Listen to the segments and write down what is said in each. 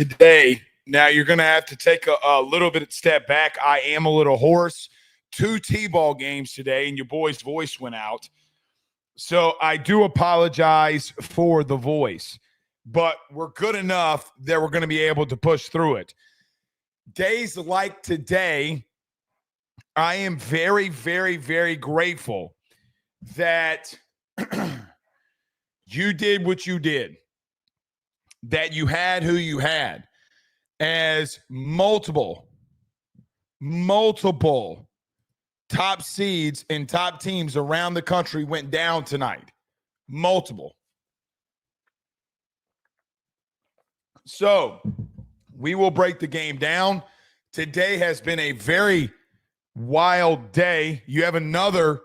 Today, now you're going to have to take a little bit of step back. I am a little hoarse. 2 T-ball games today, and your boy's voice went out. So I do apologize for the voice, but we're good enough that we're going to be able to push through it. Days like today, I am very, very, very grateful that you did what you did, that you had who you had, as multiple top seeds and top teams around the country went down tonight. Multiple. So we will break the game down. Today has been a very wild day. You have another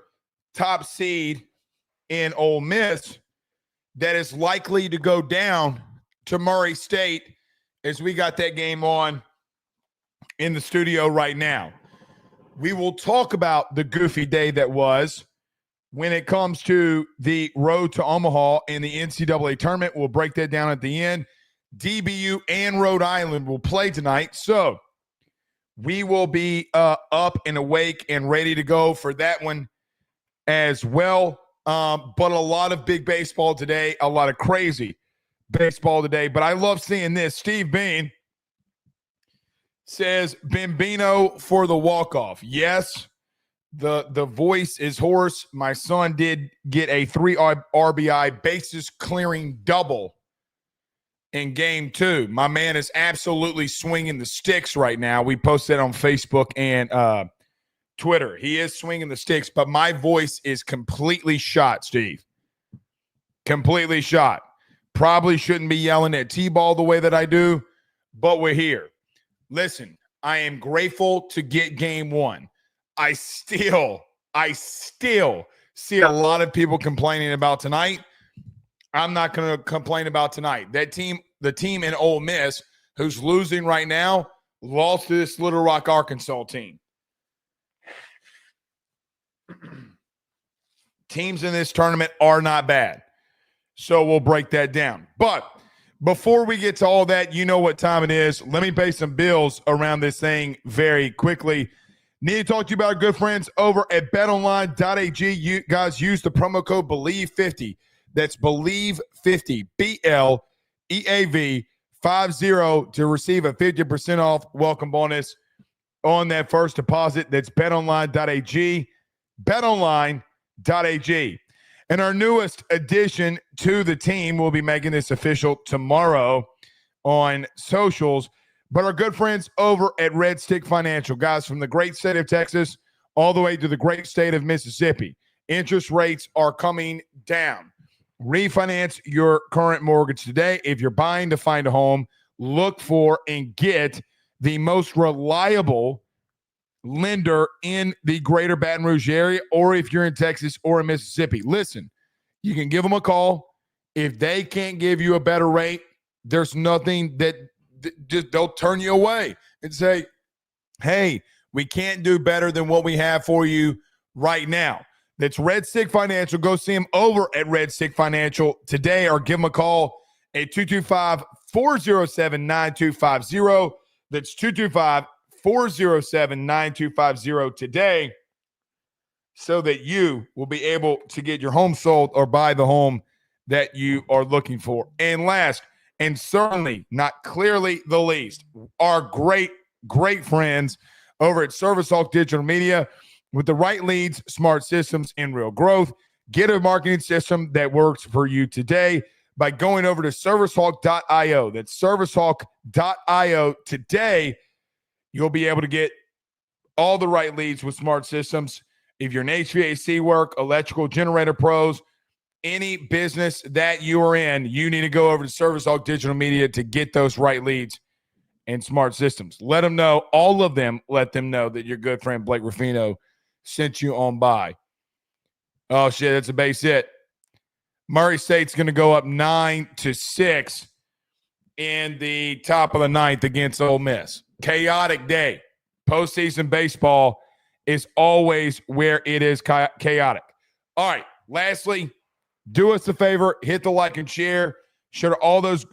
top seed in Ole Miss that is likely to go down to Murray State, as we got that game on in the studio right now. We will talk about the goofy day that was when it comes to the road to Omaha in the NCAA tournament. We'll break that down at the end. DBU and Rhode Island will play tonight, so we will be up and awake and ready to go for that one as well. But a lot of big baseball today, a lot of crazy baseball today. But I love seeing this. Steve Bean says Bambino for the walk-off. Yes, the voice is hoarse. My son did get a 3 RBI bases clearing double in game 2. My man is absolutely swinging the sticks right now. We posted on Facebook and Twitter. He is swinging the sticks, but my voice is completely shot, Steve. Completely shot. Probably shouldn't be yelling at T-ball the way that I do, but we're here. Listen, I am grateful to get game 1. I still see a lot of people complaining about tonight. I'm not going to complain about tonight. That team, the team in Ole Miss, who's losing right now, lost to this Little Rock, Arkansas team. Teams in this tournament are not bad. So we'll break that down. But before we get to all that, you know what time it is. Let me pay some bills around this thing very quickly. Need to talk to you about our good friends over at betonline.ag. You guys use the promo code BELIEVE50. That's BELIEVE50, BLEAV 50, to receive a 50% off welcome bonus on that first deposit. That's betonline.ag, betonline.ag. And our newest addition to the team, will be making this official tomorrow on socials, but our good friends over at Red Stick Financial, guys, from the great state of Texas all the way to the great state of Mississippi. Interest rates are coming down. Refinance your current mortgage today. If you're buying to find a home, look for and get the most reliable lender in the greater Baton Rouge area, or if you're in Texas or in Mississippi. Listen, you can give them a call. If they can't give you a better rate, there's nothing that just they'll turn you away and say, hey, we can't do better than what we have for you right now. That's Red Stick Financial. Go see them over at Red Stick Financial today, or give them a call at 225-407-9250. That's 225-407-9250 today, so that you will be able to get your home sold or buy the home that you are looking for. And last, and certainly not clearly the least, our great friends over at ServiceHawk Digital Media. With the right leads, smart systems, and real growth, get a marketing system that works for you today by going over to servicehawk.io. That's servicehawk.io today. You'll be able to get all the right leads with smart systems. If you're an HVAC work, electrical, generator pros, any business that you are in, you need to go over to ServiceHawk Digital Media to get those right leads and smart systems. Let them know, all of them, let them know that your good friend Blake Ruffino sent you on by. Oh, shit, that's a base hit. Murray State's going to go up 9-6 in the top of the 9th against Ole Miss. Chaotic day. Postseason baseball is always where it is chaotic. All right, lastly, do us a favor, hit the like and share Share all those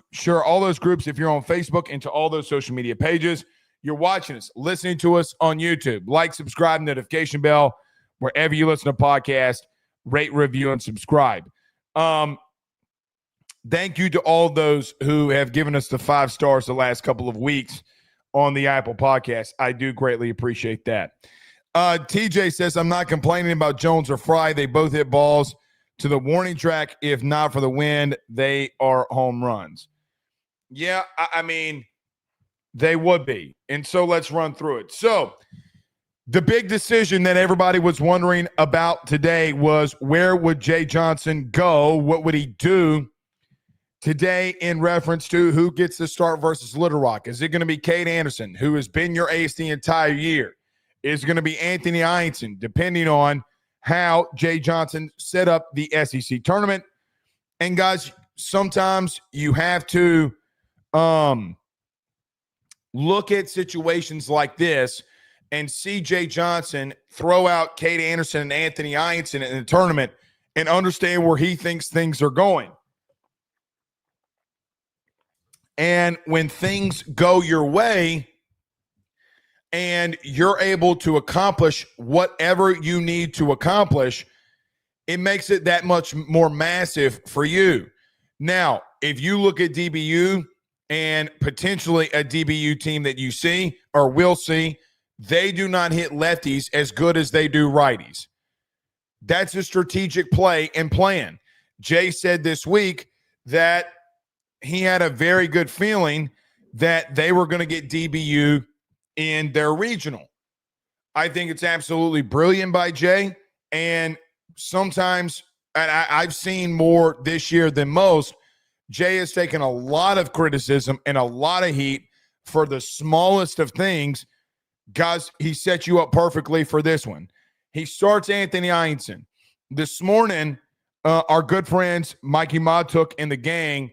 groups if you're on Facebook and to all those social media pages. You're watching us, listening to us on YouTube. Like, subscribe, notification bell, wherever you listen to podcasts. Rate, review, and subscribe. Thank you to all those who have given us the 5 stars the last couple of weeks on the Apple Podcast. I do greatly appreciate that. TJ says, I'm not complaining about Jones or Fry. They both hit balls to the warning track. If not for the wind, they are home runs. Yeah, I mean, they would be. And so let's run through it. So the big decision that everybody was wondering about today was, where would Jay Johnson go? What would he do today in reference to who gets the start versus Little Rock? Is it going to be Cade Anderson, who has been your ace the entire year? Is it going to be Anthony Ianson, depending on how Jay Johnson set up the SEC tournament? And guys, sometimes you have to look at situations like this and see Jay Johnson throw out Cade Anderson and Anthony Ianson in the tournament and understand where he thinks things are going. And when things go your way and you're able to accomplish whatever you need to accomplish, it makes it that much more massive for you. Now, if you look at DBU and potentially a DBU team that you see or will see, they do not hit lefties as good as they do righties. That's a strategic play and plan. Jay said this week that he had a very good feeling that they were going to get DBU in their regional. I think it's absolutely brilliant by Jay. And sometimes, and I've seen more this year than most, Jay has taken a lot of criticism and a lot of heat for the smallest of things. Guys, he set you up perfectly for this one. He starts Anthony Ianson. This morning, our good friends Mikey Matuk and the gang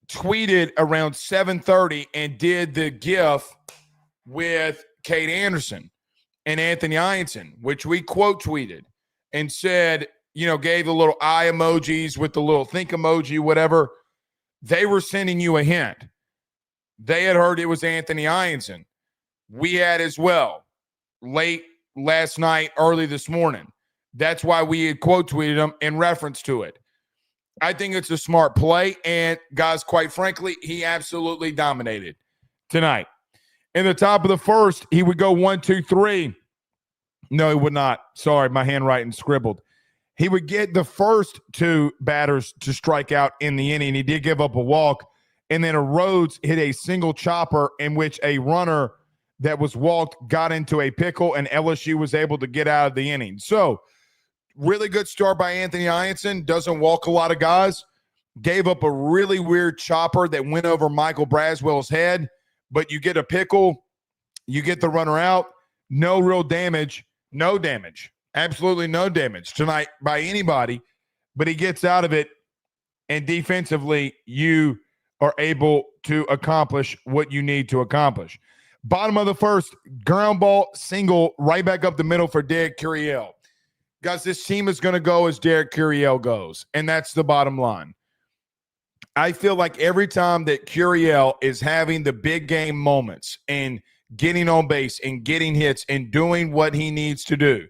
tweeted around 7:30 and did the GIF with Cade Anderson and Anthony Ianson, which we quote tweeted and said, gave the little eye emojis with the little think emoji, whatever. They were sending you a hint. They had heard it was Anthony Ianson. We had as well, late last night, early this morning. That's why we had quote tweeted him in reference to it. I think it's a smart play, and guys, quite frankly, he absolutely dominated tonight. In the top of the first, he would go 1, 2, 3. No, he would not. Sorry, my handwriting scribbled. He would get the first 2 batters to strike out in the inning. He did give up a walk, and then a Rhodes hit a single chopper in which a runner that was walked got into a pickle, and LSU was able to get out of the inning. So, really good start by Anthony Ianson. Doesn't walk a lot of guys. Gave up a really weird chopper that went over Michael Braswell's head, but you get a pickle, you get the runner out. No real damage. No damage. Absolutely no damage tonight by anybody, but he gets out of it, and defensively, you are able to accomplish what you need to accomplish. Bottom of the first, ground ball, single, right back up the middle for Derek Curiel. Guys, this team is going to go as Derek Curiel goes, and that's the bottom line. I feel like every time that Curiel is having the big game moments and getting on base and getting hits and doing what he needs to do,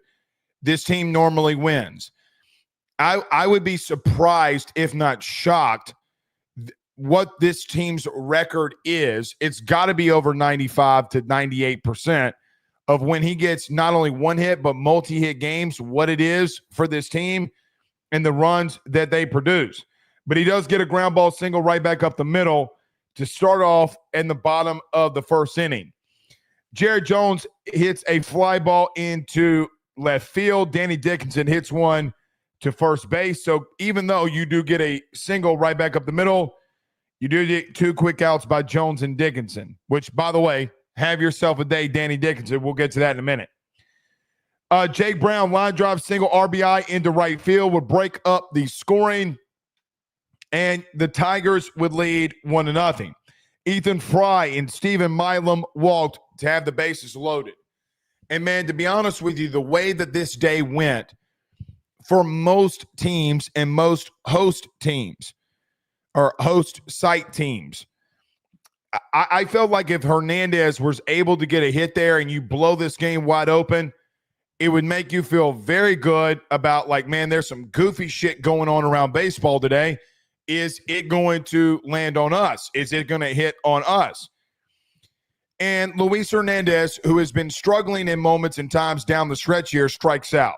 this team normally wins. I would be surprised, if not shocked, what this team's record is. It's got to be over 95 to 98% of when he gets not only one hit, but multi-hit games, what it is for this team and the runs that they produce. But he does get a ground ball single right back up the middle to start off in the bottom of the first inning. Jared Jones hits a fly ball into left field. Danny Dickinson hits one to first base. So even though you do get a single right back up the middle, you do get 2 quick outs by Jones and Dickinson, which, by the way, have yourself a day, Danny Dickinson. We'll get to that in a minute. Jake Brown, line drive, single RBI into right field would break up the scoring, and the Tigers would lead 1-0. Ethan Fry and Stephen Milam walked to have the bases loaded. And, man, to be honest with you, the way that this day went for most teams and most host teams, or host site teams. I felt like if Hernandez was able to get a hit there and you blow this game wide open, it would make you feel very good about, like, man, there's some goofy shit going on around baseball today. Is it going to land on us? Is it going to hit on us? And Luis Hernandez, who has been struggling in moments and times down the stretch here, strikes out.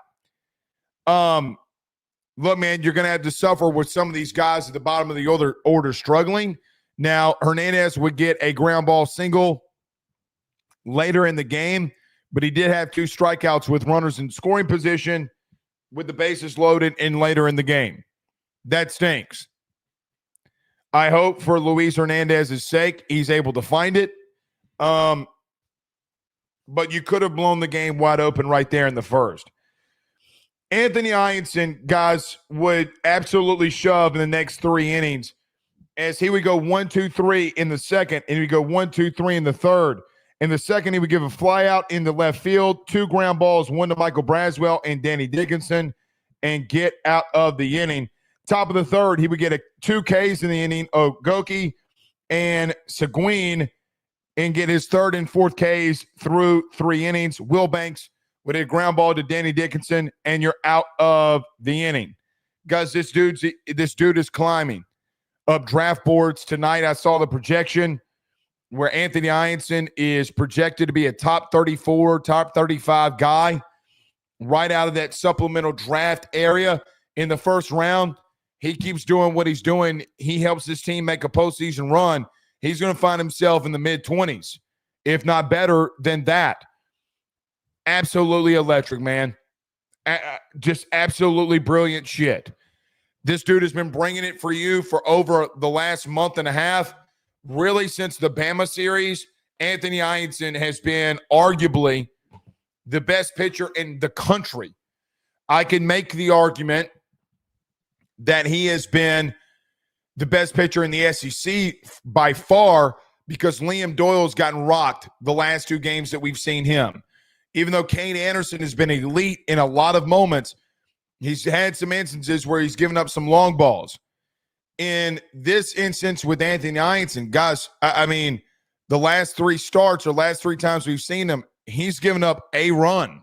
Look, man, you're going to have to suffer with some of these guys at the bottom of the order struggling. Now, Hernandez would get a ground ball single later in the game, but he did have 2 strikeouts with runners in scoring position with the bases loaded and later in the game. That stinks. I hope for Luis Hernandez's sake he's able to find it. But you could have blown the game wide open right there in the first. Anthony Ianson, guys, would absolutely shove in the next 3 innings as he would go 1, 2, 3 in the second, and he would go 1, 2, 3 in the third. In the second, he would give a fly out in the left field, 2 ground balls, 1 to Michael Braswell and Danny Dickinson, and get out of the inning. Top of the third, he would get 2 Ks in the inning, Ogoki and Seguin, and get his 3rd and 4th Ks through 3 innings. Will Banks would hit a ground ball to Danny Dickinson, and you're out of the inning. Guys, this dude is climbing up draft boards tonight. I saw the projection where Anthony Ianson is projected to be a top 34, top 35 guy right out of that supplemental draft area in the first round. He keeps doing what he's doing. He helps his team make a postseason run. He's going to find himself in the mid-20s, if not better than that. Absolutely electric, man. Just absolutely brilliant shit. This dude has been bringing it for you for over the last month and a half. Really, since the Bama series, Anthony Ianson has been arguably the best pitcher in the country. I can make the argument that he has been the best pitcher in the SEC by far because Liam Doyle's gotten rocked the last 2 games that we've seen him. Even though Kane Anderson has been elite in a lot of moments, he's had some instances where he's given up some long balls. In this instance with Anthony Ianson, guys, I mean, the last 3 starts or last 3 times we've seen him, he's given up a run.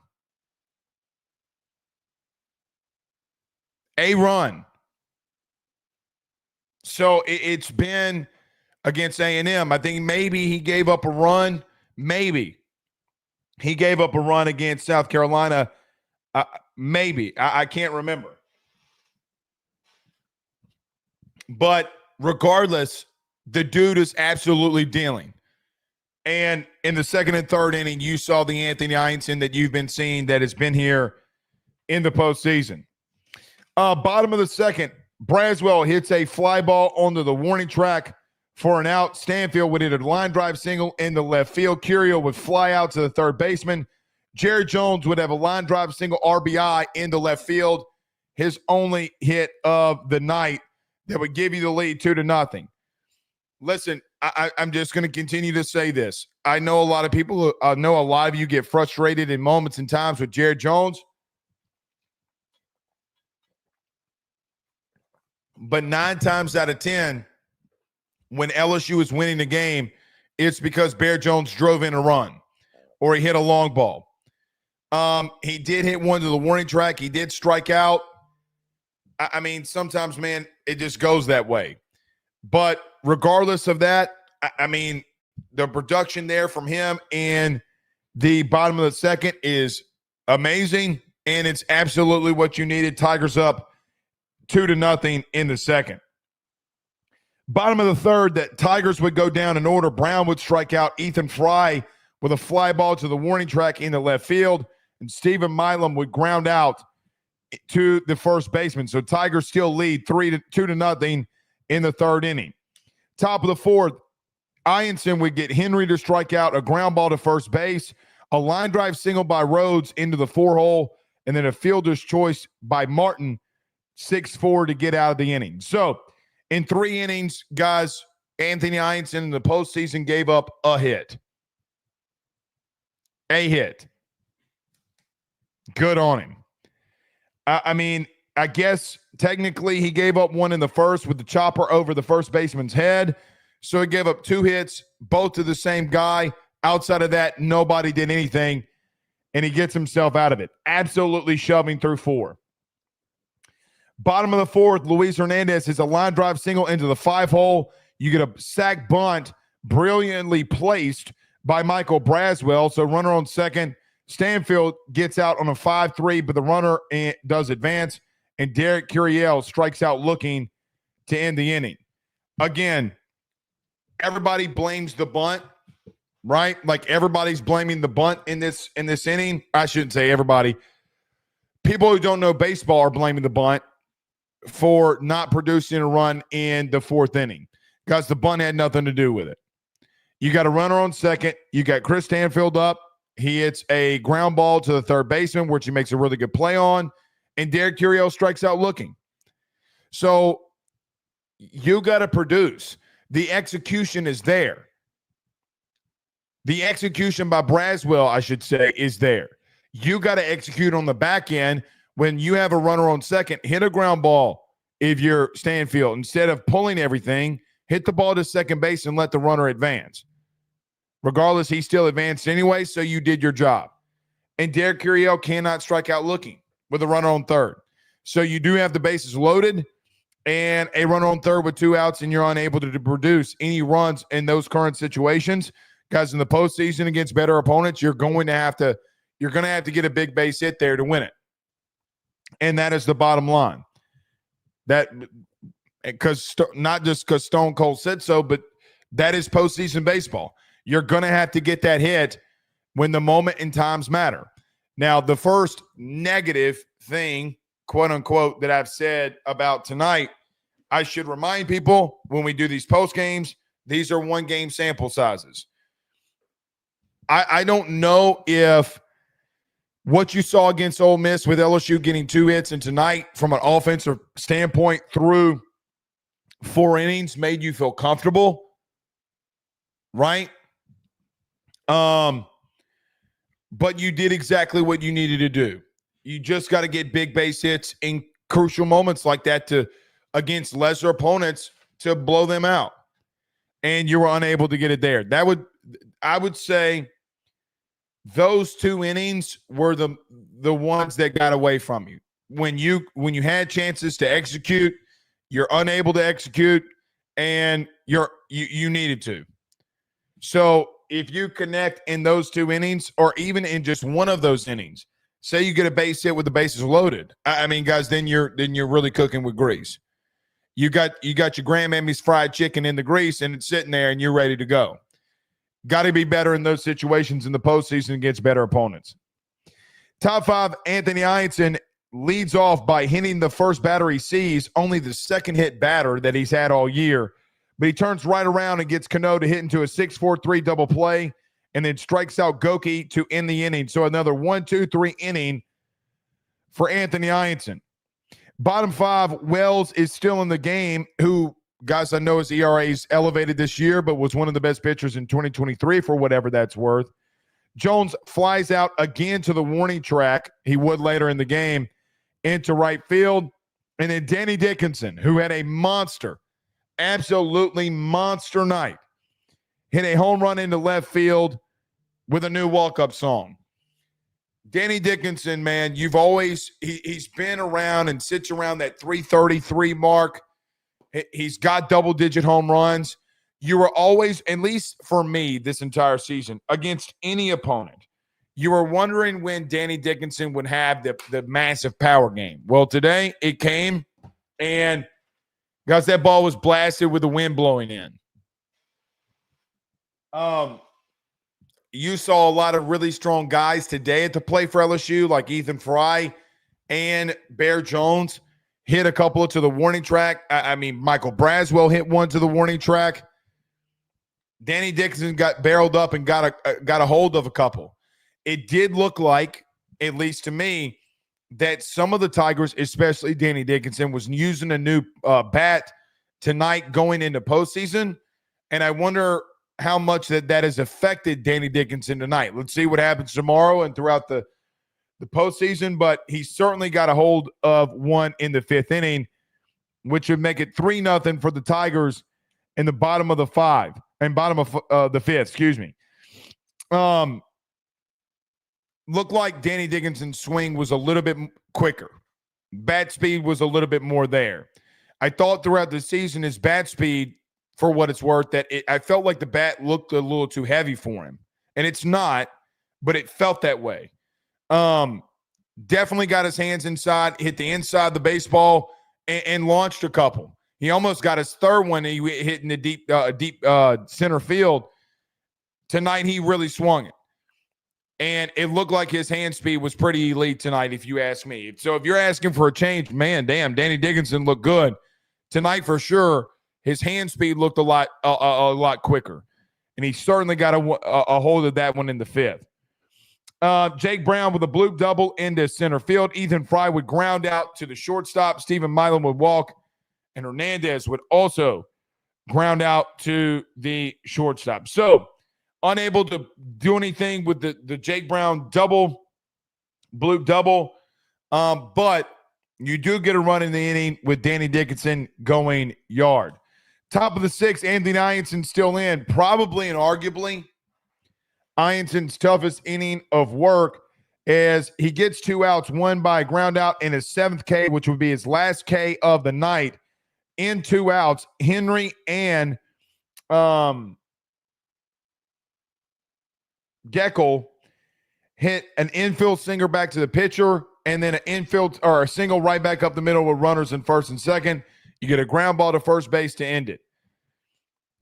A run. So it's been against A&M. I think maybe he gave up a run. Maybe. He gave up a run against South Carolina. Maybe. I can't remember. But regardless, the dude is absolutely dealing. And in the second and third inning, you saw the Anthony Ianson that you've been seeing that has been here in the postseason. Bottom of the second, Braswell hits a fly ball onto the warning track for an out. Stanfield would hit a line drive single in the left field. Curio would fly out to the third baseman. Jerry Jones would have a line drive single RBI in the left field. His only hit of the night that would give you the lead 2-0. Listen, I'm just going to continue to say this. I know a lot of people, a lot of you get frustrated in moments and times with Jerry Jones. But 9 times out of 10, when LSU is winning the game, it's because Bear Jones drove in a run or he hit a long ball. He did hit one to the warning track. He did strike out. I mean, sometimes, man, it just goes that way. But regardless of that, I mean, the production there from him in the bottom of the second is amazing, and it's absolutely what you needed. Tigers up 2-0 in the second. Bottom of the third, that Tigers would go down in order. Brown would strike out Ethan Fry with a fly ball to the warning track in the left field, and Stephen Milam would ground out to the first baseman. So Tigers still lead 2-0 in the third inning. Top of the fourth, Ianson would get Henry to strike out, a ground ball to first base, a line drive single by Rhodes into the 4-hole, and then a fielder's choice by Martin, 6-4 to get out of the inning. So in 3 innings, guys, Anthony Ianson in the postseason gave up a hit. A hit. Good on him. I mean, I guess technically he gave up one in the first with the chopper over the first baseman's head. So he gave up 2 hits, both to the same guy. Outside of that, nobody did anything, and he gets himself out of it. Absolutely shoving through 4. Bottom of the 4th, Luis Hernandez is a line drive single into the 5-hole. You get a sac bunt brilliantly placed by Michael Braswell. So runner on second. Stanfield gets out on a 5-3, but the runner does advance, and Derek Curiel strikes out looking to end the inning. Again, everybody blames the bunt, right? Like everybody's blaming the bunt in this inning. I shouldn't say everybody. People who don't know baseball are blaming the bunt for not producing a run in the 4th inning because the bunt had nothing to do with it. You got a runner on second. You got Chris Stanfield up. He hits a ground ball to the third baseman, which he makes a really good play on, and Derek Curiel strikes out looking. So you got to produce. The execution is there. The execution by Braswell, I should say, is there. You got to execute on the back end when you have a runner on second. Hit a ground ball if you're Stanfield. Instead of pulling everything, hit the ball to second base and let the runner advance. Regardless, he still advanced anyway, so you did your job. And Derek Curiel cannot strike out looking with a runner on third. So you do have the bases loaded and a runner on third with 2 outs, and you're unable to produce any runs in those current situations. Because in the postseason against better opponents, you're going to have to get a big base hit there to win it. And that is the bottom line. That because not just because Stone Cold said so, but that is postseason baseball. You're going to have to get that hit when the moment and times matter. Now, the first negative thing, quote unquote, that I've said about tonight, I should remind people when we do these post games, these are 1-game sample sizes. I don't know if what you saw against Ole Miss with LSU getting 2 hits and tonight from an offensive standpoint through 4 innings made you feel comfortable, right? But you did exactly what you needed to do. You just got to get big base hits in crucial moments like that against lesser opponents to blow them out. And you were unable to get it there. I would say those 2 innings were the ones that got away from you. When you had chances to execute, you're unable to execute, and you needed to. So if you connect in those 2 innings, or even in just one of those innings, say you get a base hit with the bases loaded. I mean, guys, then you're really cooking with grease. You got your grandmammy's fried chicken in the grease, and it's sitting there, and you're ready to go. Got to be better in those situations in the postseason against better opponents. Top 5, Anthony Ianson leads off by hitting the first batter he sees, only the second hit batter that he's had all year. But he turns right around and gets Cano to hit into a 6-4-3 double play and then strikes out Goki to end the inning. So another 1-2-3 inning for Anthony Ianson. Bottom 5, Wells is still in the game, who, guys, I know his ERA is elevated this year, but was one of the best pitchers in 2023 for whatever that's worth. Jones flies out again to the warning track. He would later in the game into right field. And then Danny Dickinson, who had a monster, absolutely monster night, hit a home run into left field with a new walk-up song. Danny Dickinson, man, he's been around and sits around that 333 mark. He's got double-digit home runs. You were always, at least for me this entire season, against any opponent, you were wondering when Danny Dickinson would have the massive power game. Well, today it came, and guys, that ball was blasted with the wind blowing in. You saw a lot of really strong guys today at the plate for LSU, like Ethan Fry and Bear Jones hit a couple to the warning track. I mean, Michael Braswell hit one to the warning track. Danny Dickinson got barreled up and got a hold of a couple. It did look like, at least to me, that some of the Tigers, especially Danny Dickinson, was using a new bat tonight going into postseason. And I wonder how much that has affected Danny Dickinson tonight. Let's see what happens tomorrow and throughout the the postseason, but he certainly got a hold of one in the 5th inning, which would make it 3-0 for the Tigers in the bottom of the 5th and bottom of the 5th. Excuse me. Looked like Danny Dickinson's swing was a little bit quicker. Bat speed was a little bit more there. I thought throughout the season his bat speed, for what it's worth, I felt like the bat looked a little too heavy for him. And it's not, but it felt that way. Definitely got his hands inside, hit the inside of the baseball, and launched a couple. He almost got his third one. He hit in the deep center field. Tonight, he really swung it. And it looked like his hand speed was pretty elite tonight, if you ask me. So if you're asking for a change, man, damn, Danny Dickinson looked good. Tonight, for sure, his hand speed looked a lot quicker. And he certainly got a hold of that one in the 5th. Jake Brown with a bloop double into center field. Ethan Fry would ground out to the shortstop. Stephen Milam would walk. And Hernandez would also ground out to the shortstop. So, unable to do anything with the Jake Brown bloop double. But you do get a run in the inning with Danny Dickinson going yard. Top of the 6th, Anthony Ianson still in. Probably and arguably Ianson's toughest inning of work as he gets 2 outs, one by ground out in his 7th K, which would be his last K of the night. In 2 outs, Henry and Geckel hit an infield single back to the pitcher, and then an infield or a single right back up the middle with runners in first and second. You get a ground ball to first base to end it.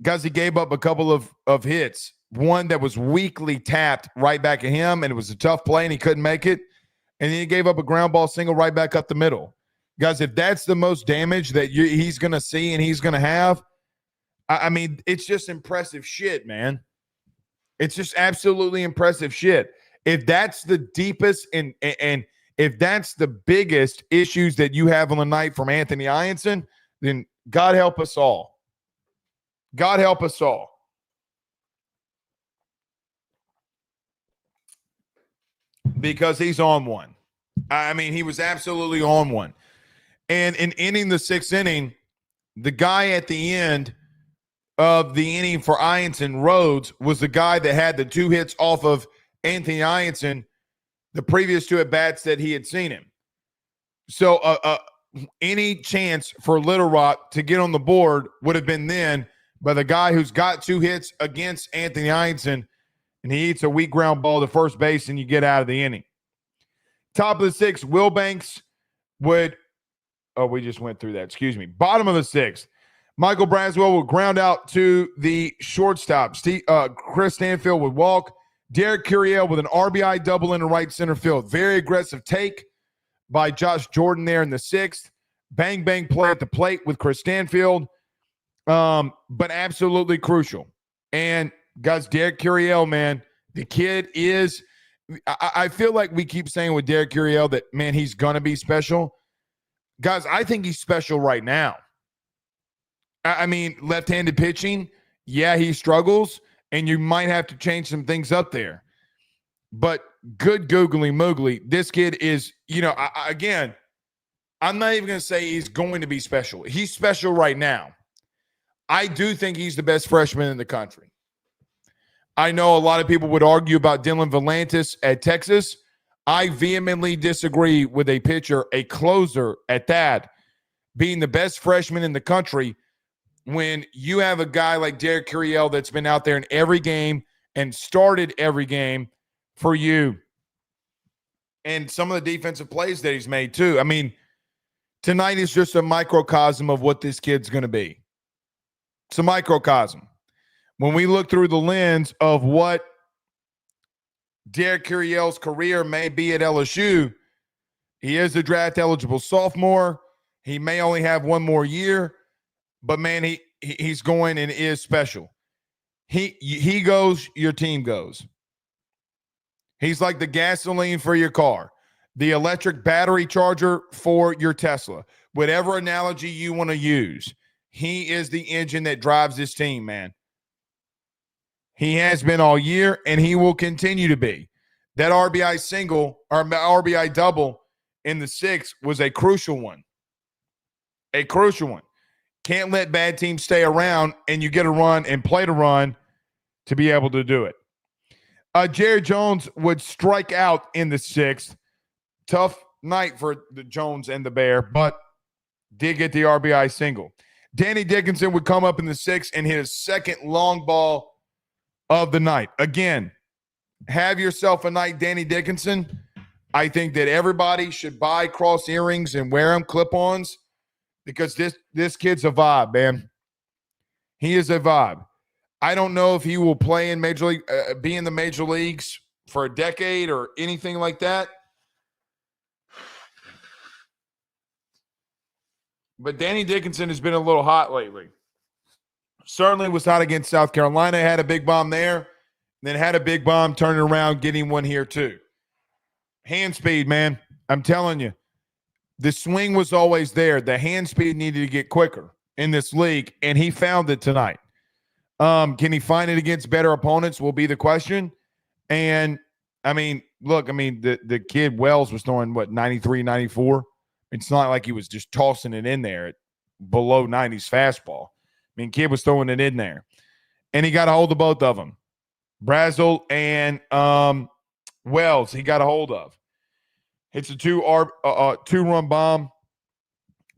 Guys, he gave up a couple of hits. One that was weakly tapped right back at him, and it was a tough play, and he couldn't make it. And then he gave up a ground ball single right back up the middle. Guys, if that's the most damage that he's going to see and he's going to have, I mean, it's just impressive shit, man. It's just absolutely impressive shit. If that's the deepest and if that's the biggest issues that you have on the night from Anthony Ianson, then God help us all. God help us all. Because he's on one. I mean, he was absolutely on one. And in ending the 6th inning, the guy at the end of the inning for Ianson, Rhodes, was the guy that had the 2 hits off of Anthony Ianson the previous 2 at-bats that he had seen him. So any chance for Little Rock to get on the board would have been then by the guy who's got 2 hits against Anthony Ianson, and he eats a weak ground ball to first base, and you get out of the inning. Top of the 6th, Will Banks would – oh, we just went through that. Excuse me. Bottom of the 6th, Michael Braswell would ground out to the shortstop. Chris Stanfield would walk. Derek Curiel with an RBI double into right center field. Very aggressive take by Josh Jordan there in the 6th. Bang, bang play at the plate with Chris Stanfield. But absolutely crucial. And, guys, Derek Curiel, man, the kid is – I feel like we keep saying with Derek Curiel that, man, he's going to be special. Guys, I think he's special right now. I mean, left-handed pitching, yeah, he struggles, and you might have to change some things up there. But good googly moogly, this kid is, again, I'm not even going to say he's going to be special. He's special right now. I do think he's the best freshman in the country. I know a lot of people would argue about Dylan Volantis at Texas. I vehemently disagree with a pitcher, a closer at that, being the best freshman in the country when you have a guy like Derek Curiel that's been out there in every game and started every game for you. And some of the defensive plays that he's made too. I mean, tonight is just a microcosm of what this kid's going to be. It's a microcosm. When we look through the lens of what Derek Curiel's career may be at LSU, he is a draft-eligible sophomore. He may only have one more year, but, man, he's going and is special. He goes, your team goes. He's like the gasoline for your car, the electric battery charger for your Tesla, whatever analogy you want to use. He is the engine that drives this team, man. He has been all year, and he will continue to be. That RBI single or RBI double in the 6th was a crucial one. A crucial one. Can't let bad teams stay around, and you get a run and play to run to be able to do it. Jared Jones would strike out in the 6th. Tough night for the Jones and the Bear, but did get the RBI single. Danny Dickinson would come up in the 6th and hit his second long ball of the night. Again, have yourself a night, Danny Dickinson. I think that everybody should buy cross earrings and wear them, clip-ons, because this kid's a vibe, man. He is a vibe. I don't know if he will play in major league, be in the major leagues for a decade or anything like that. But Danny Dickinson has been a little hot lately. Certainly was hot against South Carolina. Had a big bomb there. Then had a big bomb turning around, getting one here too. Hand speed, man. I'm telling you. The swing was always there. The hand speed needed to get quicker in this league, and he found it tonight. Can he find it against better opponents will be the question. And, I mean, look, the kid Wells was throwing, 93, 94? It's not like he was just tossing it in there at below 90s fastball. Kid was throwing it in there. And he got a hold of both of them. Brazel and Wells, he got a hold of. It's a two-run bomb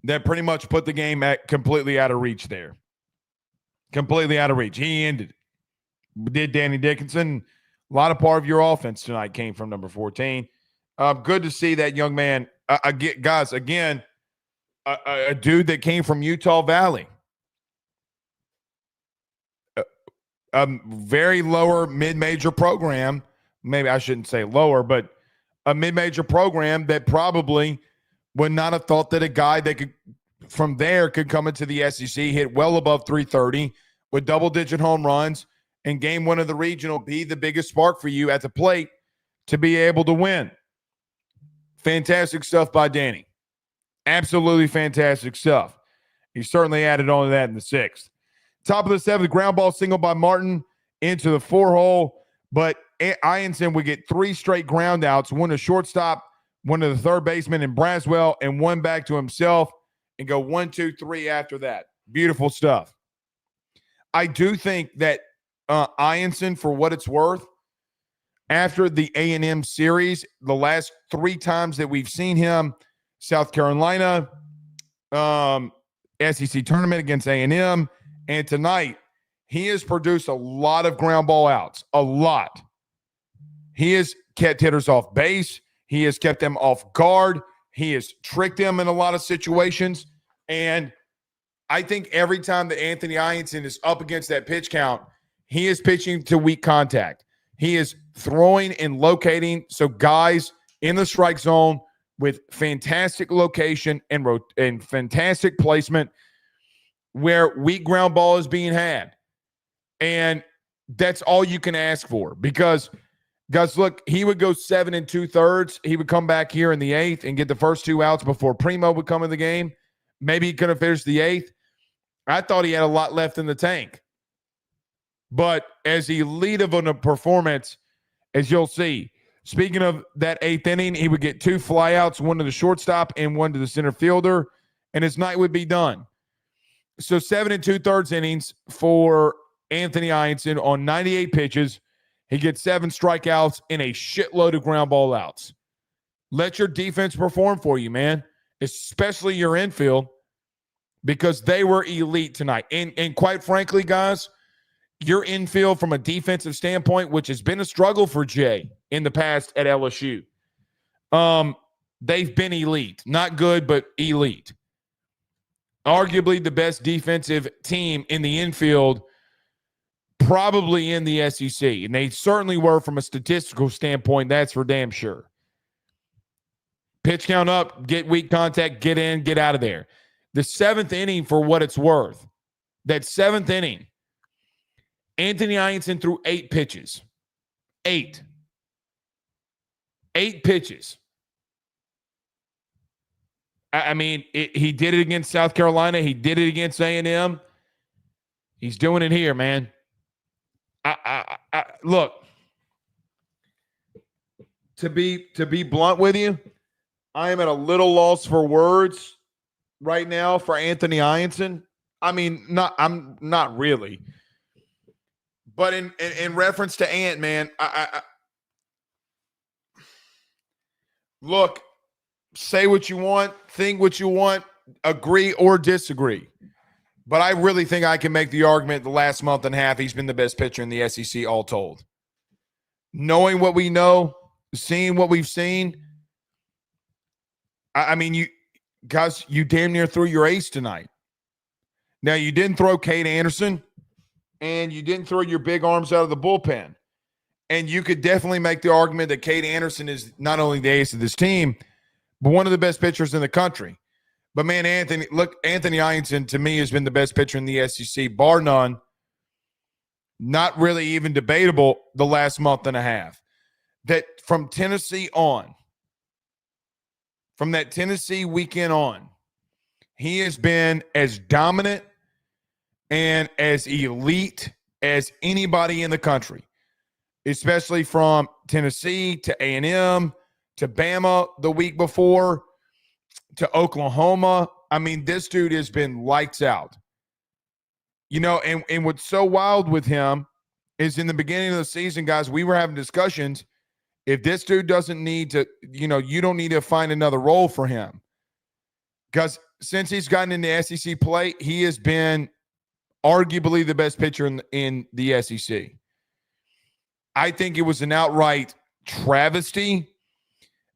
that pretty much put the game completely out of reach there. Completely out of reach. He ended it. Did Danny Dickinson. A lot of part of your offense tonight came from number 14. Good to see that young man. Guys, again, a dude that came from Utah Valley. A very lower mid-major program. Maybe I shouldn't say lower, but a mid-major program that probably would not have thought that a guy that could from there could come into the SEC, hit well above 330 with double-digit home runs, and game one of the regional be the biggest spark for you at the plate to be able to win. Fantastic stuff by Danny. Absolutely fantastic stuff. He certainly added on to that in the 6th. Top of the 7th, ground ball single by Martin into the 4-hole, but Ianson would get 3 straight ground outs, one to shortstop, one to the third baseman in Braswell, and one back to himself, and go 1, 2, 3 after that. Beautiful stuff. I do think that Ianson, for what it's worth, after the A&M series, the last 3 times that we've seen him, South Carolina, SEC tournament against A&M, and tonight, he has produced a lot of ground ball outs. A lot. He has kept hitters off base. He has kept them off guard. He has tricked them in a lot of situations. And I think every time that Anthony Ianson is up against that pitch count, he is pitching to weak contact. He is throwing and locating. So guys in the strike zone with fantastic location and fantastic placement where weak ground ball is being had. And that's all you can ask for because, guys, look, he would go 7 2/3. He would come back here in the 8th and get the first 2 outs before Primo would come in the game. Maybe he could have finished the 8th. I thought he had a lot left in the tank. But as elite of a performance, as you'll see, speaking of that 8th inning, he would get 2 flyouts, one to the shortstop and one to the center fielder, and his night would be done. So 7 2/3 innings for Anthony Ianson on 98 pitches. He gets 7 strikeouts and a shitload of ground ball outs. Let your defense perform for you, man, especially your infield, because they were elite tonight. And quite frankly, guys, your infield from a defensive standpoint, which has been a struggle for Jay in the past at LSU, they've been elite. Not good, but elite. Arguably the best defensive team in the infield, probably in the SEC. And they certainly were from a statistical standpoint, that's for damn sure. Pitch count up, get weak contact, get in, get out of there. The 7th inning, for what it's worth, that 7th inning, Anthony Ianson threw 8 pitches. 8. 8 pitches. He did it against South Carolina. He did it against A&M. He's doing it here, man. Look, to be blunt with you, I am at a little loss for words right now for Anthony Ianson. I mean, I'm not really. But in reference to Ant, man, I look, say what you want, think what you want, agree or disagree. But I really think I can make the argument the last month and a half he's been the best pitcher in the SEC all told. Knowing what we know, seeing what we've seen, I mean, you guys, you damn near threw your ace tonight. Now, you didn't throw Cade Anderson, and you didn't throw your big arms out of the bullpen. And you could definitely make the argument that Cade Anderson is not only the ace of this team, but one of the best pitchers in the country. But, man, Anthony Ianson, to me, has been the best pitcher in the SEC, bar none. Not really even debatable the last month and a half. That from Tennessee on, from that Tennessee weekend on, he has been as dominant and as elite as anybody in the country, especially from Tennessee to A&M to Bama the week before to Oklahoma. I mean, this dude has been lights out. You know, and what's so wild with him is in the beginning of the season, guys, we were having discussions. If this dude doesn't need to, you don't need to find another role for him. Because since he's gotten into SEC play, he has been arguably the best pitcher in the SEC. I think it was an outright travesty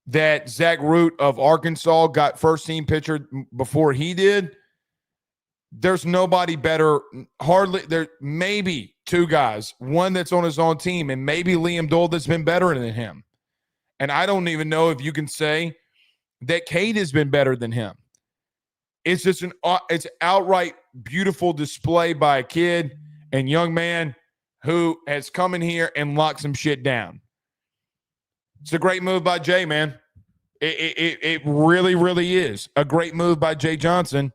that Zach Root of Arkansas got first-team pitcher before he did. There's nobody better. Hardly there. Maybe two guys, one that's on his own team, and maybe Liam Dole that's been better than him. And I don't even know if you can say that Cade has been better than him. It's just it's outright beautiful display by a kid and young man who has come in here and locked some shit down. It's a great move by Jay, man. It really, really is a great move by Jay Johnson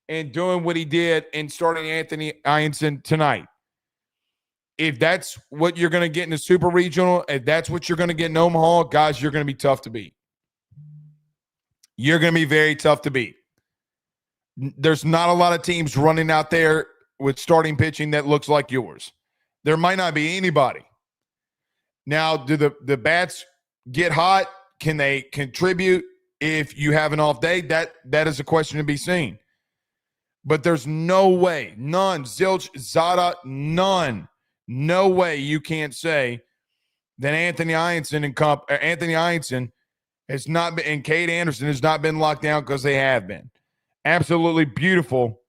and doing what he did and starting Anthony Ianson tonight. If that's what you're going to get in the Super Regional, if that's what you're going to get in Omaha, guys, you're going to be tough to beat. You're going to be very tough to beat. There's not a lot of teams running out there with starting pitching that looks like yours. There might not be anybody. Now, do the bats get hot? Can they contribute if you have an off day? That is a question to be seen. But there's no way, none, zilch, zada, none, no way you can't say that Anthony Ianson has not been, and Cade Anderson has not been locked down, because they have been. Absolutely beautiful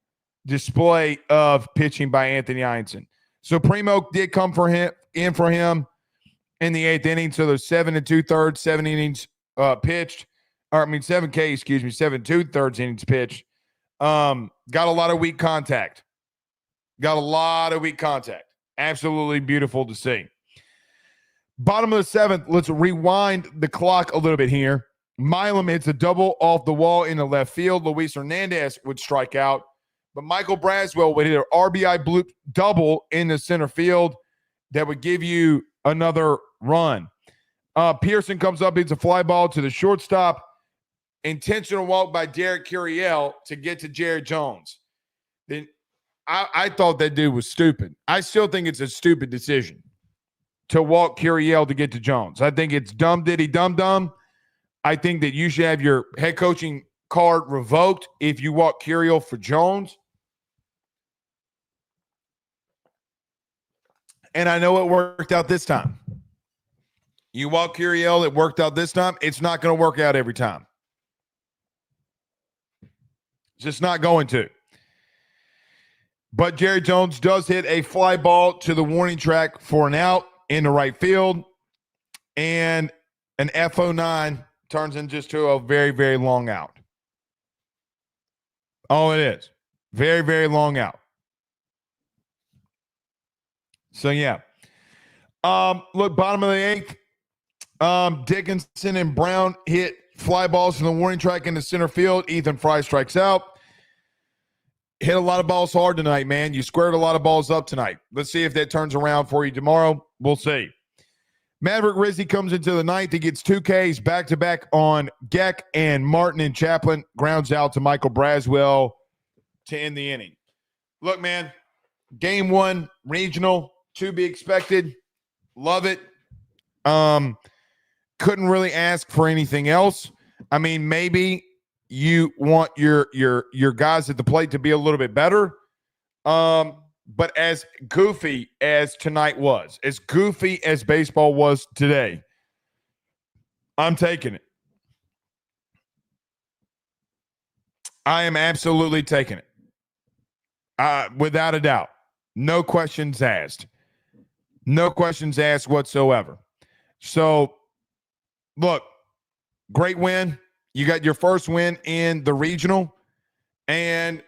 display of pitching by Anthony Ianson. So Primo did come for him in the eighth inning. So there's 7 2/3, 7 innings pitched. 7 2/3 innings pitched. Got a lot of weak contact. Absolutely beautiful to see. Bottom of the seventh, let's rewind the clock a little bit here. Milam hits a double off the wall in the left field. Luis Hernandez would strike out. But Michael Braswell would hit an RBI double in the center field that would give you another run. Pearson comes up, hits a fly ball to the shortstop. Intentional walk by Derek Curiel to get to Jared Jones. Then I thought that dude was stupid. I still think it's a stupid decision to walk Curiel to get to Jones. I think it's dumb diddy dum-dum. I think that you should have your head coaching card revoked if you walk Curiel for Jones. And I know it worked out this time. You walk Curiel, it worked out this time. It's not going to work out every time. It's just not going to. But Jerry Jones does hit a fly ball to the warning track for an out in the right field. And an FO9 turns into just to a very, very long out. Oh, it is. Very, very long out. So, yeah. Look, bottom of the eighth. Dickinson and Brown hit fly balls from the warning track into center field. Ethan Fry strikes out. Hit a lot of balls hard tonight, man. You squared a lot of balls up tonight. Let's see if that turns around for you tomorrow. We'll see. Maverick Rizzi comes into the ninth. He gets 2 Ks back-to-back on Geck and Martin and Chaplin. Grounds out to Michael Braswell to end the inning. Look, man, game 1, regional, to be expected. Love it. Couldn't really ask for anything else. I mean, maybe you want your guys at the plate to be a little bit better. But as goofy as tonight was, as goofy as baseball was today, I'm taking it. I am absolutely taking it. Without a doubt. No questions asked. No questions asked whatsoever. So, look, great win. You got your first win in the regional, and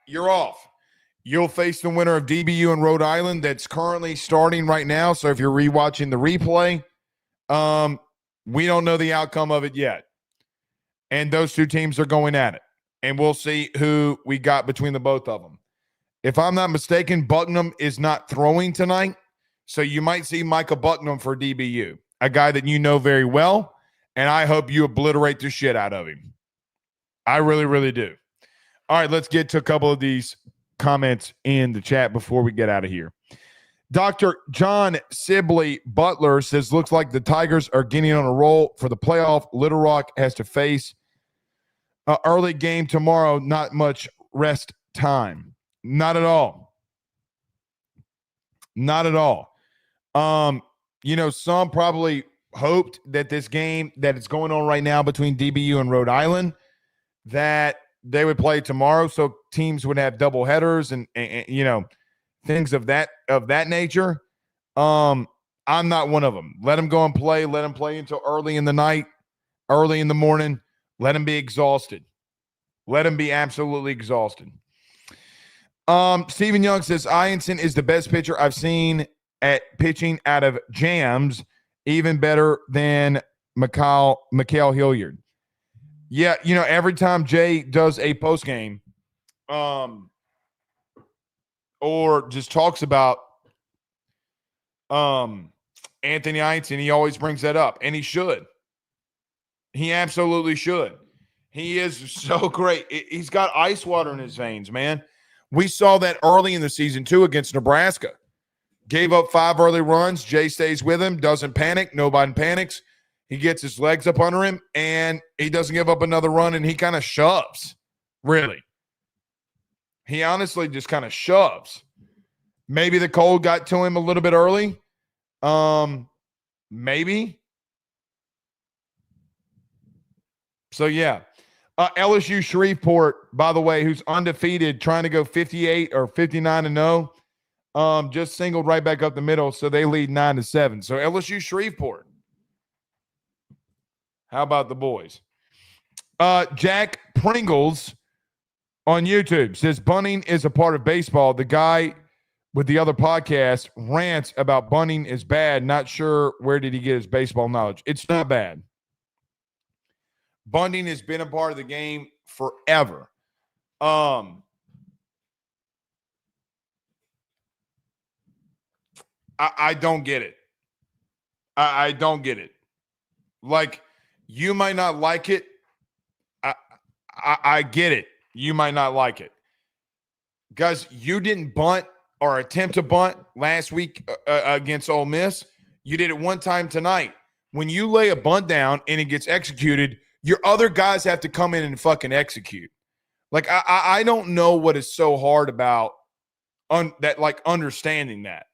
you're off. You'll face the winner of DBU and Rhode Island that's currently starting right now. So if you're rewatching the replay, we don't know the outcome of it yet. And those two teams are going at it. And we'll see who we got between the both of them. If I'm not mistaken, Bucknam is not throwing tonight. So you might see Micah Bucknam for DBU, a guy that you know very well. And I hope you obliterate the shit out of him. I really, really do. All right, let's get to a couple of these comments in the chat before we get out of here. Dr. John Sibley Butler says, looks like the Tigers are getting on a roll for the playoff. Little Rock has to face an early game tomorrow. Not much rest time. Not at all. Not at all. Some probably hoped that this game that is going on right now between DBU and Rhode Island, that they would play tomorrow, so teams would have double headers and things of that nature. I'm not one of them. Let them go and play. Let them play until early in the night, early in the morning. Let them be exhausted. Let them be absolutely exhausted. Stephen Young says, Ianson is the best pitcher I've seen at pitching out of jams, even better than Mikhail Hilliard. Yeah, every time Jay does a postgame or just talks about Anthony Ianson, he always brings that up, and he should. He absolutely should. He is so great. He's got ice water in his veins, man. We saw that early in the season, too, against Nebraska. Gave up 5 early runs. Jay stays with him, doesn't panic. Nobody panics. He gets his legs up under him, and he doesn't give up another run, and he kind of shoves, really. He honestly just kind of shoves. Maybe the cold got to him a little bit early. Maybe. So, yeah. LSU Shreveport, by the way, who's undefeated, trying to go 58 or 59-0, just singled right back up the middle, so they lead 9-7. So, LSU Shreveport. How about the boys? Jack Pringles on YouTube says, bunting is a part of baseball. The guy with the other podcast rants about bunting is bad. Not sure where did he get his baseball knowledge. It's not bad. Bunting has been a part of the game forever. I don't get it. I don't get it. Like, you might not like it. I get it. You might not like it. Guys, you didn't bunt or attempt to bunt last week against Ole Miss. You did it one time tonight. When you lay a bunt down and it gets executed, your other guys have to come in and fucking execute. Like, I don't know what is so hard about that, like, understanding that.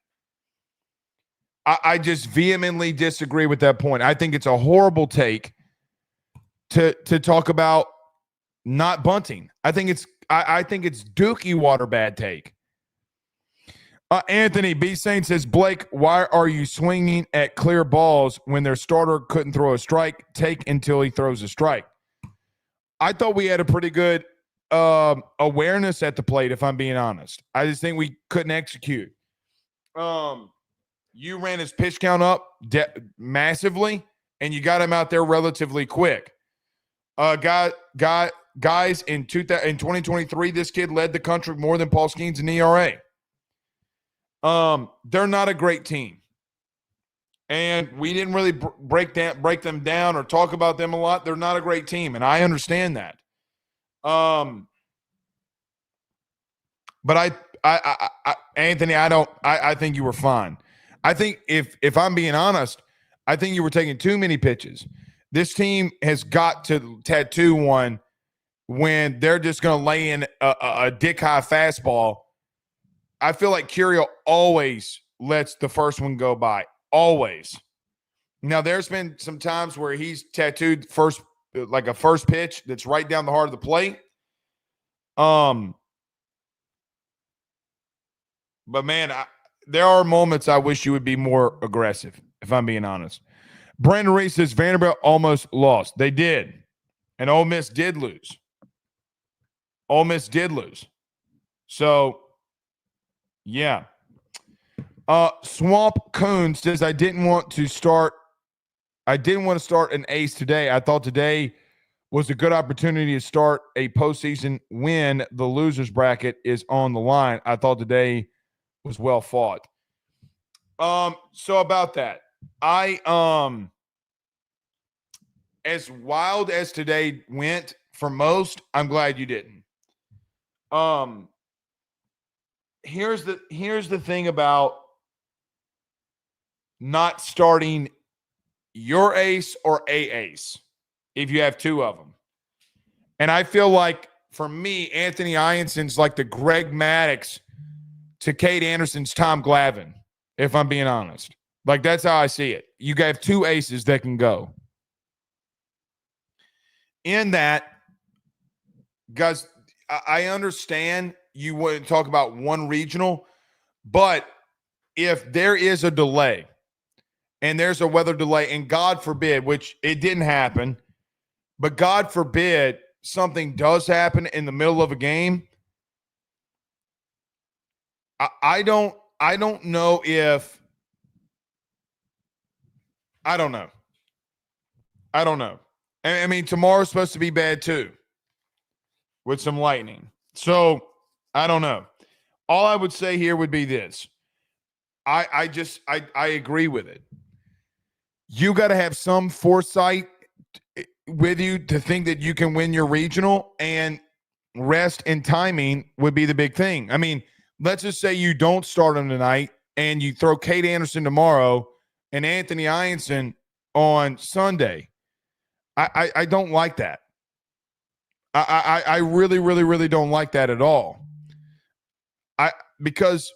I just vehemently disagree with that point. I think it's a horrible take to talk about not bunting. I think it's Dookie water bad take. Anthony B. Saint says, Blake, why are you swinging at clear balls when their starter couldn't throw a strike? Take until he throws a strike. I thought we had a pretty good awareness at the plate, if I'm being honest. I just think we couldn't execute. You ran his pitch count up massively, and you got him out there relatively quick. Guys, in 2023, this kid led the country more than Paul Skeens in ERA. They're not a great team. And we didn't really break them down or talk about them a lot. They're not a great team, and I understand that. But Anthony, I think you were fine. I think if I'm being honest, I think you were taking too many pitches. This team has got to tattoo one when they're just going to lay in a dick high fastball. I feel like Curiel always lets the first one go by. Always. Now, there's been some times where he's tattooed like a first pitch that's right down the heart of the plate. But man, there are moments I wish you would be more aggressive, if I'm being honest. Brandon Reese says Vanderbilt almost lost. They did. And Ole Miss did lose. Ole Miss did lose. So, yeah. Swamp Coon says I didn't want to start an ace today. I thought today was a good opportunity to start a postseason when the losers bracket is on the line. I thought today was well fought. So about that, as wild as today went for most, I'm glad you didn't. Here's the thing about not starting your ace or a ace if you have two of them. And I feel like for me, Anthony Ionson's like the Greg Maddux to Kate Anderson's Tom Glavine, if I'm being honest. Like, that's how I see it. You have two aces that can go. In that, guys, I understand you wouldn't talk about one regional, but if there is a delay and there's a weather delay, and God forbid, which it didn't happen, but God forbid something does happen in the middle of a game, I don't know if I don't know. I mean, tomorrow's supposed to be bad too, with some lightning. So I don't know. All I would say here would be this. I agree with it. You got to have some foresight with you to think that you can win your regional, and rest and timing would be the big thing. I mean, let's just say you don't start them tonight and you throw Kate Anderson tomorrow and Anthony Ionson on Sunday. I don't like that. I really, really, really don't like that at all. Because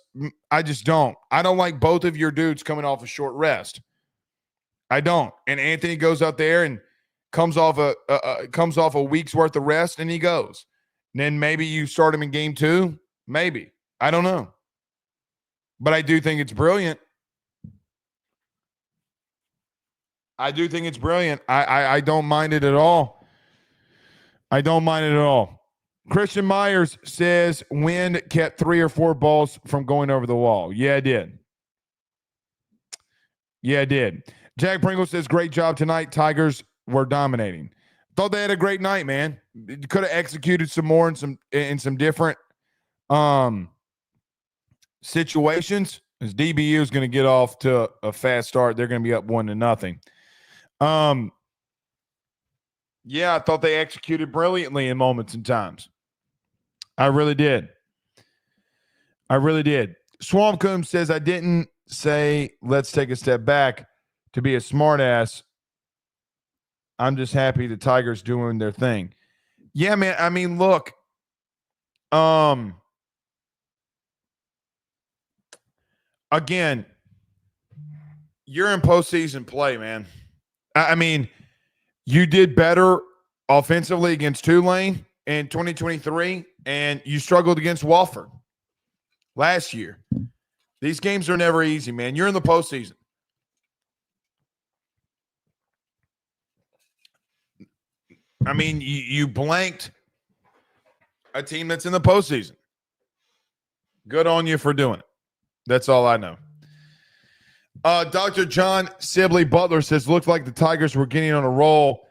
I just don't. I don't like both of your dudes coming off a short rest. I don't. And Anthony goes out there and comes off a week's worth of rest, and he goes. And then maybe you start him in game 2. Maybe. I don't know. But I do think it's brilliant. I don't mind it at all. Christian Myers says wind kept 3 or 4 balls from going over the wall. Yeah, it did. Jack Pringle says, great job tonight. Tigers were dominating. Thought they had a great night, man. Could have executed some more in some different situations. As DBU is going to get off to a fast start. They're going to be up 1-0. Yeah, I thought they executed brilliantly in moments and times. I really did. Swamp Coombs says, I didn't say let's take a step back to be a smartass. I'm just happy the Tigers doing their thing. Yeah, man. I mean, look. Again, you're in postseason play, man. I mean, you did better offensively against Tulane in 2023, and you struggled against Wofford last year. These games are never easy, man. You're in the postseason. I mean, you blanked a team that's in the postseason. Good on you for doing it. That's all I know. Dr. John Sibley Butler says, looked like the Tigers were getting on a roll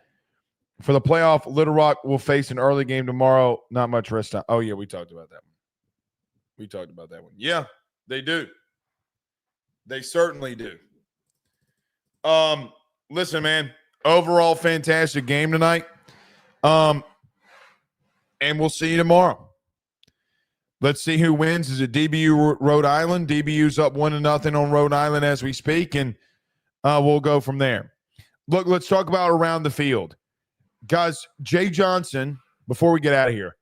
for the playoff. Little Rock will face an early game tomorrow. Not much rest time. Oh, yeah, we talked about that one. Yeah, they do. They certainly do. Listen, man, overall fantastic game tonight. And we'll see you tomorrow. Let's see who wins. Is it DBU Rhode Island? DBU's up 1-0 on Rhode Island as we speak, and we'll go from there. Look, let's talk about around the field. Guys, Jay Johnson, before we get out of here,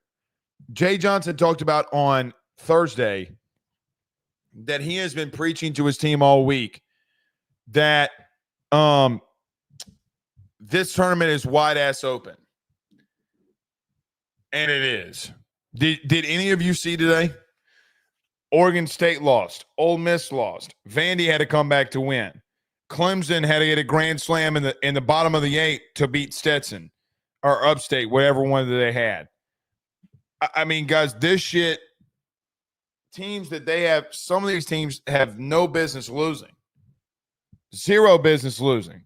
Jay Johnson talked about on Thursday that he has been preaching to his team all week that this tournament is wide ass open. And it is. Did any of you see today? Oregon State lost. Ole Miss lost. Vandy had to come back to win. Clemson had to get a grand slam in the bottom of the 8 to beat Stetson or Upstate, whatever one that they had. I mean, guys, this shit, teams that they have, some of these teams have no business losing. Zero business losing.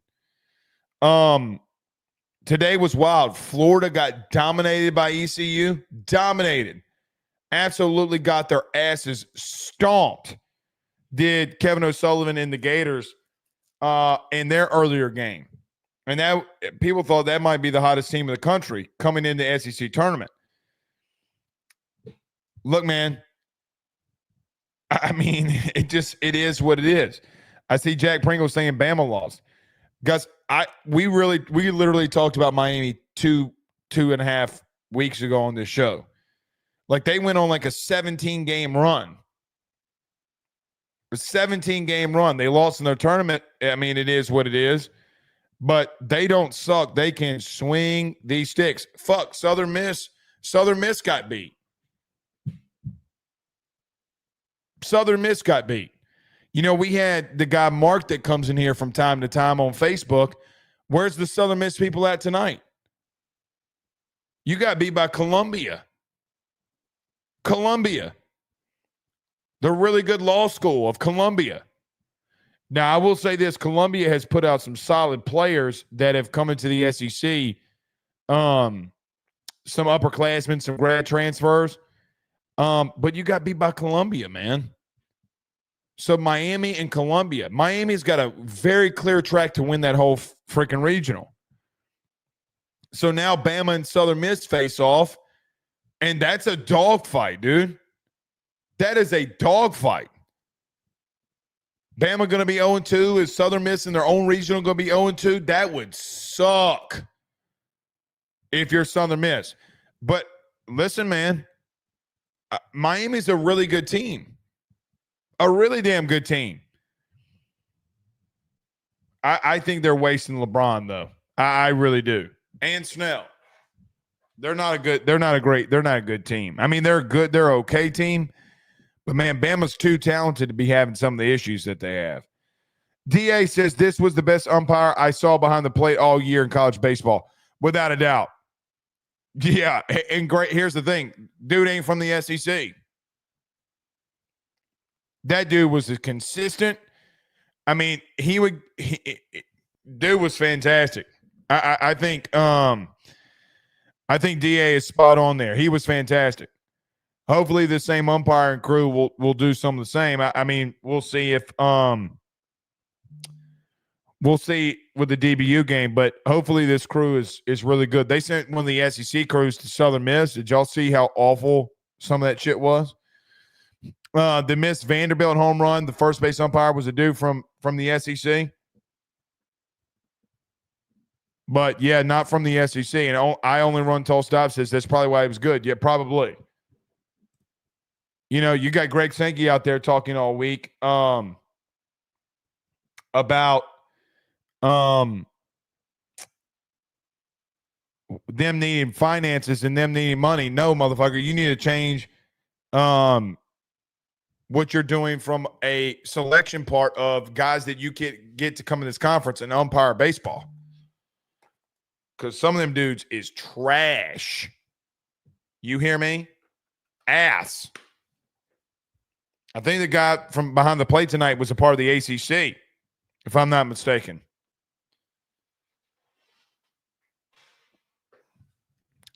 Today was wild. Florida got dominated by ECU. Dominated. Absolutely got their asses stomped. Did Kevin O'Sullivan and the Gators in their earlier game. And that people thought that might be the hottest team in the country coming into the SEC tournament. Look, man, I mean, it is what it is. I see Jack Pringle saying Bama lost. Guys, we literally talked about Miami two and a half weeks ago on this show. Like they went on like a 17-game run. A 17-game run. They lost in their tournament. I mean, it is what it is. But they don't suck. They can swing these sticks. Fuck, Southern Miss. Southern Miss got beat. Southern Miss got beat. You know, we had the guy Mark that comes in here from time to time on Facebook. Where's the Southern Miss people at tonight? You got beat by Columbia. Columbia. The really good law school of Columbia. Now, I will say this. Columbia has put out some solid players that have come into the SEC. Some upperclassmen, some grad transfers. But you got beat by Columbia, man. So Miami and Columbia. Miami's got a very clear track to win that whole freaking regional. So now Bama and Southern Miss face off, and that's a dogfight, dude. That is a dogfight. Bama going to be 0-2. Is Southern Miss in their own regional going to be 0-2? That would suck if you're Southern Miss. But listen, man, Miami's a really good team. A really damn good team. I think they're wasting LeBron, though. I really do. And Snell. They're not a good team. I mean, they're an okay team. But, man, Bama's too talented to be having some of the issues that they have. DA says this was the best umpire I saw behind the plate all year in college baseball. Without a doubt. Yeah, and great. Here's the thing. Dude ain't from the SEC. That dude was consistent. I mean, dude was fantastic. I think DA is spot on there. He was fantastic. Hopefully the same umpire and crew will do some of the same. I mean, we'll see if we'll see with the DBU game, but hopefully this crew is really good. They sent one of the SEC crews to Southern Miss. Did y'all see how awful some of that shit was? The Miss Vanderbilt home run, the first base umpire was a dude from the SEC. But, yeah, not from the SEC. And I only run tall stops. Says that's probably why he was good. Yeah, probably. You know, you got Greg Sankey out there talking all week about them needing finances and them needing money. No, motherfucker, you need to change what you're doing from a selection part of guys that you get to come in this conference and umpire baseball. Because some of them dudes is trash. You hear me? Ass. I think the guy from behind the plate tonight was a part of the ACC, if I'm not mistaken.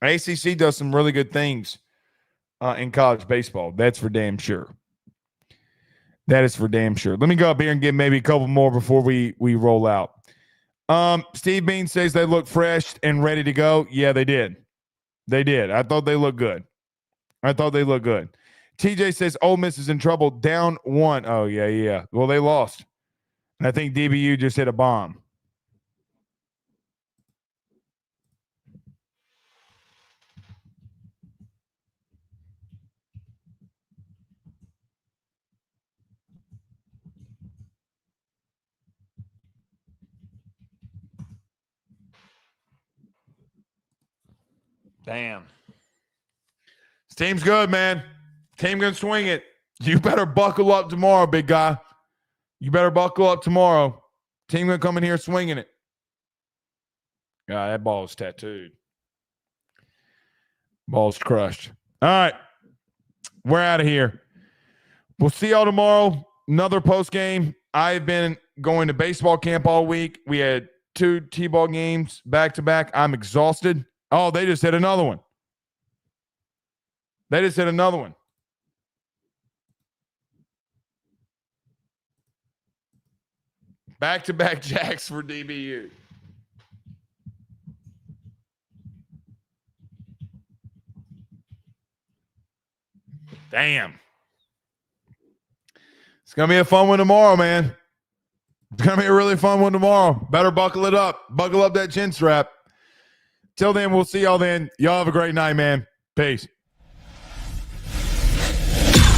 ACC does some really good things in college baseball. That's for damn sure. That is for damn sure. Let me go up here and get maybe a couple more before we roll out. Steve Bean says they look fresh and ready to go. Yeah, they did. They did. I thought they looked good. TJ says Ole Miss is in trouble. Down 1. Oh, yeah. Well, they lost. And I think DBU just hit a bomb. Damn. This team's good, man. Team gonna swing it. You better buckle up tomorrow, big guy. You better buckle up tomorrow. Team gonna come in here swinging it. God, that ball is tattooed. Ball's crushed. All right. We're out of here. We'll see y'all tomorrow. Another post game. I've been going to baseball camp all week. We had 2 T-ball games back to back. I'm exhausted. Oh, they just hit another one. Back-to-back jacks for DBU. Damn. It's going to be a fun one tomorrow, man. It's going to be a really fun one tomorrow. Better buckle it up. Buckle up that chin strap. Till then, we'll see y'all then. Y'all have a great night, man. Peace.